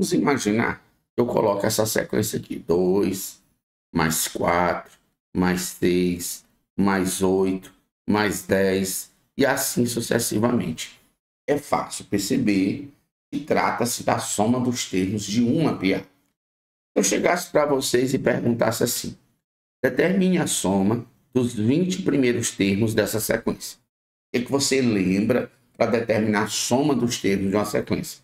Vamos imaginar que eu coloco essa sequência aqui. 2, mais 4, mais 6, mais 8, mais 10 e assim sucessivamente. É fácil perceber que trata-se da soma dos termos de uma PA. Se eu chegasse para vocês e perguntasse assim, determine a soma dos 20 primeiros termos dessa sequência. O que você lembra para determinar a soma dos termos de uma sequência?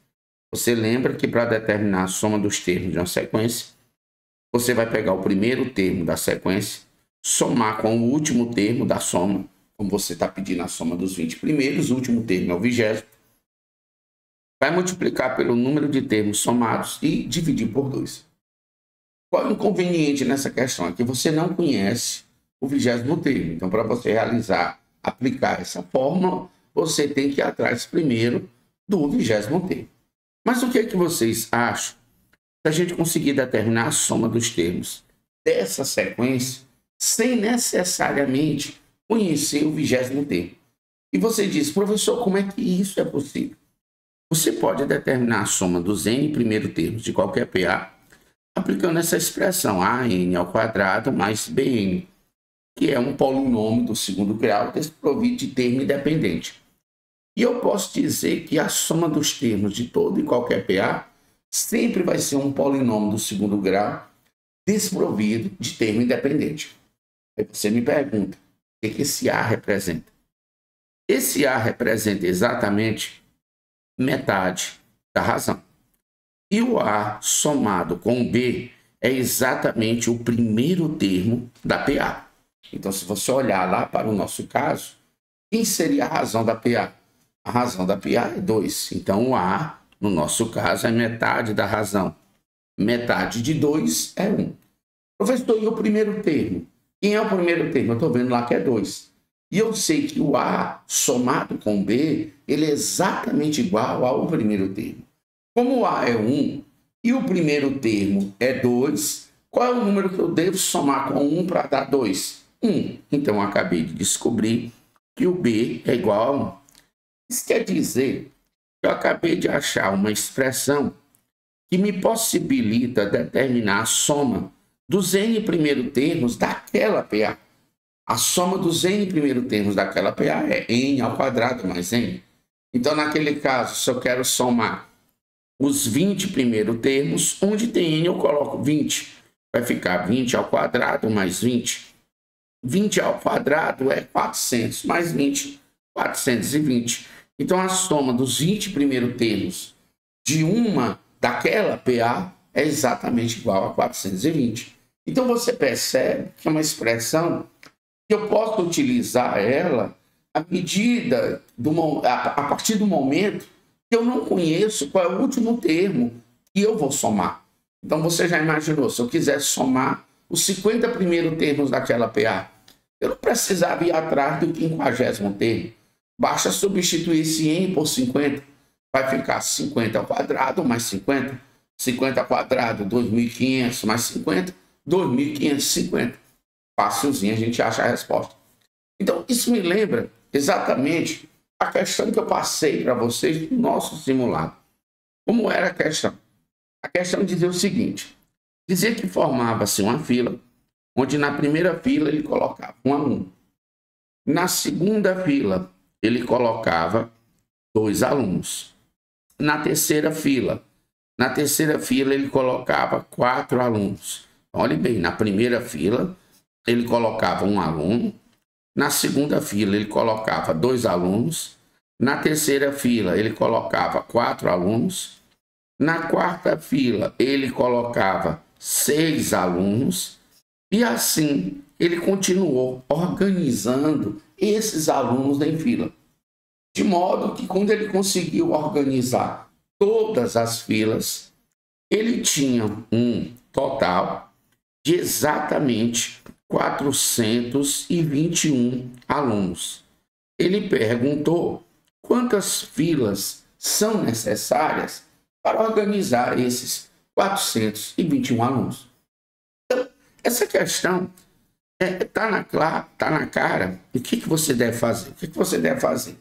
Você lembra que para determinar a soma dos termos de uma sequência, você vai pegar o primeiro termo da sequência, somar com o último termo da soma, como você está pedindo a soma dos 20 primeiros, o último termo é o 20º, vai multiplicar pelo número de termos somados e dividir por 2. Qual é o inconveniente nessa questão? É que você não conhece o 20º termo. Então, para você aplicar essa fórmula, você tem que ir atrás primeiro do 20º termo. Mas o que é que vocês acham se a gente conseguir determinar a soma dos termos dessa sequência sem necessariamente conhecer o 20º termo? E você diz, professor, como é que isso é possível? Você pode determinar a soma dos n primeiros termos de qualquer PA aplicando essa expressão AN² mais BN, que é um polinômio do segundo grau desprovido de termo independente. E eu posso dizer que a soma dos termos de todo e qualquer PA sempre vai ser um polinômio do segundo grau desprovido de termo independente. Aí você me pergunta, o que esse A representa? Esse A representa exatamente metade da razão. E o A somado com o B é exatamente o primeiro termo da PA. Então, se você olhar lá para o nosso caso, quem seria a razão da PA? A razão da PA é 2. Então, o A, no nosso caso, é metade da razão. Metade de 2 é 1. Professor, e o primeiro termo? Quem é o primeiro termo? Eu estou vendo lá que é 2. E eu sei que o A somado com o B, ele é exatamente igual ao primeiro termo. Como o A é 1 e o primeiro termo é 2, qual é o número que eu devo somar com 1 para dar 2? 1. Então, eu acabei de descobrir que o B é igual a 1. Isso quer dizer que eu acabei de achar uma expressão que me possibilita determinar a soma dos n primeiros termos daquela PA. A soma dos n primeiros termos daquela PA é n² mais n. Então, naquele caso, se eu quero somar os 20 primeiros termos, onde tem n eu coloco 20. Vai ficar 20² mais 20. 20² é 400, mais 20, 420. Então, a soma dos 20 primeiros termos de uma daquela PA é exatamente igual a 420. Então, você percebe que é uma expressão que eu posso utilizar ela a partir do momento que eu não conheço qual é o último termo que eu vou somar. Então, você já imaginou, se eu quisesse somar os 50 primeiros termos daquela PA, eu não precisava ir atrás do 50º termo. Basta substituir esse n por 50. Vai ficar 50² mais 50. 50², 2.500 mais 50, 2.550. Facilzinho, a gente acha a resposta. Então, isso me lembra exatamente a questão que eu passei para vocês no nosso simulado. Como era a questão? A questão dizia o seguinte, dizia que formava-se uma fila, onde na primeira fila ele colocava 1 a 1. Na segunda fila, ele colocava 2 alunos. Na terceira fila ele colocava 4 alunos. Olhe bem, na primeira fila, ele colocava 1 aluno. Na segunda fila, ele colocava 2 alunos. Na terceira fila, ele colocava 4 alunos. Na quarta fila, ele colocava 6 alunos. E assim, ele continuou organizando esses alunos em fila. De modo que, quando ele conseguiu organizar todas as filas, ele tinha um total de exatamente 421 alunos. Ele perguntou quantas filas são necessárias para organizar esses 421 alunos. Então, essa questão está na cara. O que você deve fazer? O que você deve fazer?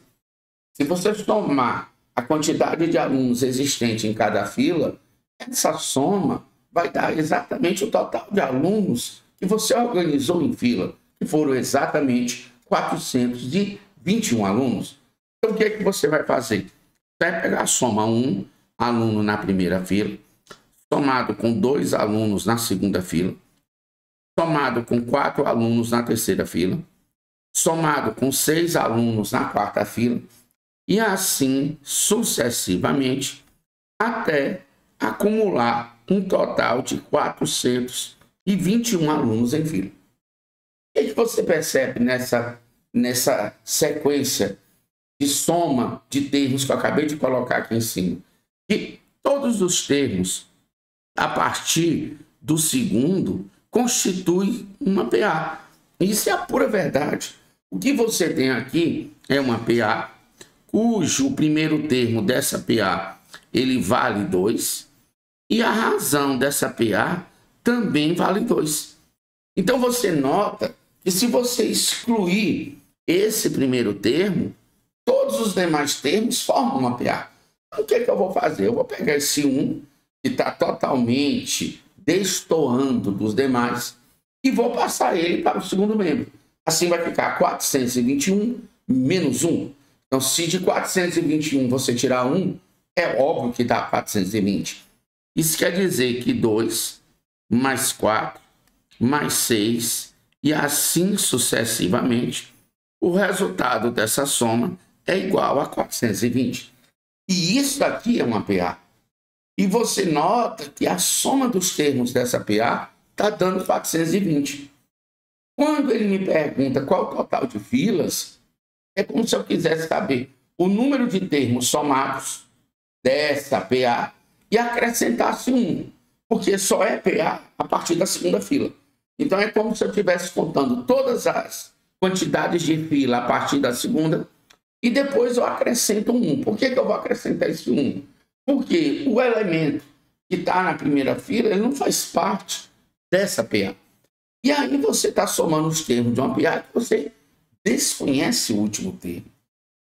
Se você somar a quantidade de alunos existente em cada fila, é essa soma vai dar exatamente o total de alunos que você organizou em fila, que foram exatamente 421 alunos. Então, o que é que você vai fazer? Você vai pegar a soma 1 aluno na primeira fila, somado com 2 alunos na segunda fila, somado com 4 alunos na terceira fila, somado com 6 alunos na quarta fila, e assim sucessivamente, até acumular um total de 421 alunos em fila. O que você percebe nessa sequência de soma de termos que eu acabei de colocar aqui em cima? Que todos os termos, a partir do segundo, constituem uma PA. Isso é a pura verdade. O que você tem aqui é uma PA, cujo primeiro termo dessa PA ele vale 2, e a razão dessa PA também vale 2. Então você nota que se você excluir esse primeiro termo, todos os demais termos formam uma PA. Então, o que é que eu vou fazer? Eu vou pegar esse 1, que está totalmente destoando dos demais, e vou passar ele para o segundo membro. Assim vai ficar 421 menos 1. Então, se de 421 você tirar 1, é óbvio que dá 420. Isso quer dizer que 2 mais 4 mais 6 e assim sucessivamente, o resultado dessa soma é igual a 420. E isso daqui é uma PA. E você nota que a soma dos termos dessa PA está dando 420. Quando ele me pergunta qual o total de filas, é como se eu quisesse saber o número de termos somados dessa PA e acrescentasse 1, porque só é PA a partir da segunda fila. Então é como se eu estivesse contando todas as quantidades de fila a partir da segunda e depois eu acrescento 1. Por que eu vou acrescentar esse 1? Porque o elemento que está na primeira fila ele não faz parte dessa PA. E aí você está somando os termos de uma PA que você desconhece o último termo.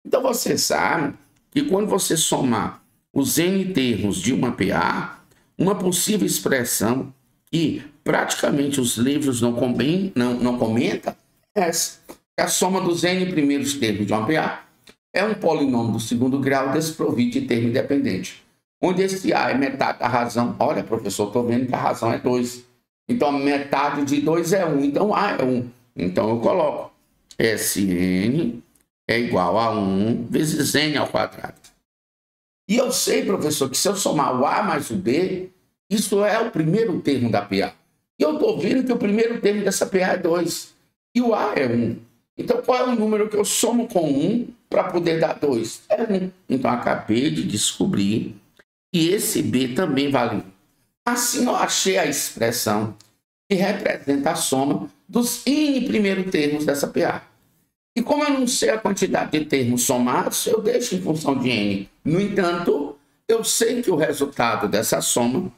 Então você sabe que quando você somar os N termos de uma PA, uma possível expressão que praticamente os livros não comentam é essa. A soma dos N primeiros termos de uma PA é um polinômio do segundo grau desprovido de termo independente, onde esse A é metade da razão. Olha, professor, estou vendo que a razão é 2. Então, metade de 2 é 1. Então, A é 1. Então, eu coloco Sn é igual a 1 vezes N ao quadrado. E eu sei, professor, que se eu somar o A mais o B, isso é o primeiro termo da PA. E eu estou vendo que o primeiro termo dessa PA é 2. E o A é 1. Então, qual é o número que eu somo com 1 para poder dar 2? É 1. Então, acabei de descobrir que esse B também vale 1. Assim, eu achei a expressão que representa a soma dos N primeiros termos dessa PA. E como eu não sei a quantidade de termos somados, eu deixo em função de N. No entanto, eu sei que o resultado dessa soma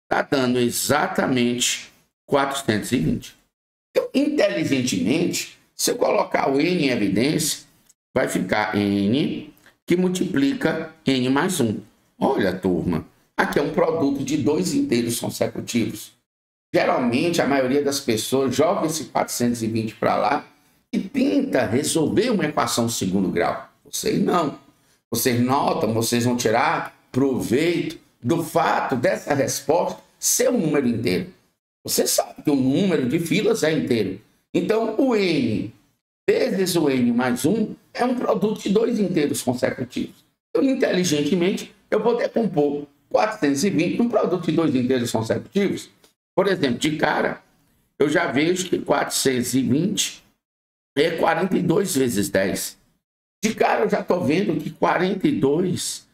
está dando exatamente 420. Então, inteligentemente, se eu colocar o N em evidência, vai ficar N que multiplica N mais 1. Olha, turma, aqui é um produto de 2 inteiros consecutivos. Geralmente, a maioria das pessoas joga esse 420 para lá e tenta resolver uma equação de segundo grau. Vocês não. Vocês notam, vocês vão tirar proveito do fato dessa resposta ser um número inteiro. Você sabe que o número de filas é inteiro. Então, o N vezes o N mais 1 é um produto de 2 inteiros consecutivos. Então, inteligentemente, eu vou decompor 420 num produto de 2 inteiros consecutivos. Por exemplo, de cara, eu já vejo que 420 é 42 vezes 10. De cara, eu já estou vendo que 42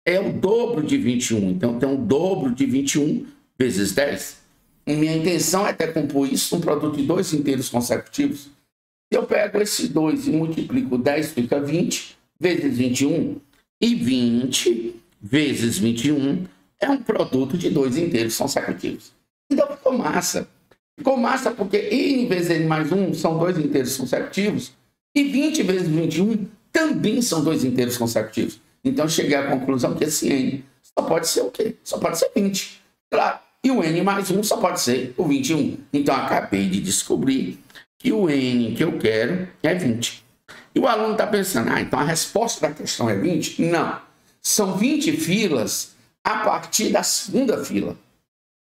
é o dobro de 21. Então, tem o dobro de 21 vezes 10. E minha intenção é decompor isso num produto de 2 inteiros consecutivos. Eu pego esse 2 e multiplico 10, fica 20 vezes 21. E 20 vezes 21 é um produto de 2 inteiros consecutivos. Então, ficou massa. Ficou massa porque N vezes N mais 1 são 2 inteiros consecutivos. E 20 vezes 21 também são 2 inteiros consecutivos. Então, cheguei à conclusão que esse N só pode ser o quê? Só pode ser 20. Claro, e o N mais 1 só pode ser o 21. Então, acabei de descobrir que o N que eu quero é 20. E o aluno está pensando, então a resposta da questão é 20? Não. São 20 filas a partir da segunda fila.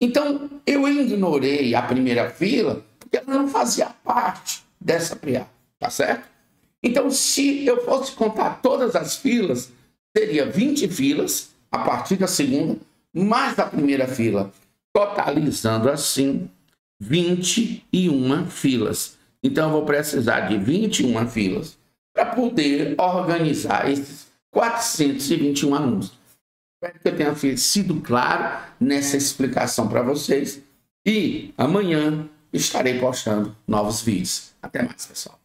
Então, eu ignorei a primeira fila porque ela não fazia parte dessa PA, tá certo? Então, se eu fosse contar todas as filas, seria 20 filas a partir da segunda, mais a primeira fila, totalizando assim 21 filas. Então, eu vou precisar de 21 filas para poder organizar esses 421 alunos. Espero que eu tenha sido claro nessa explicação para vocês. E amanhã estarei postando novos vídeos. Até mais, pessoal.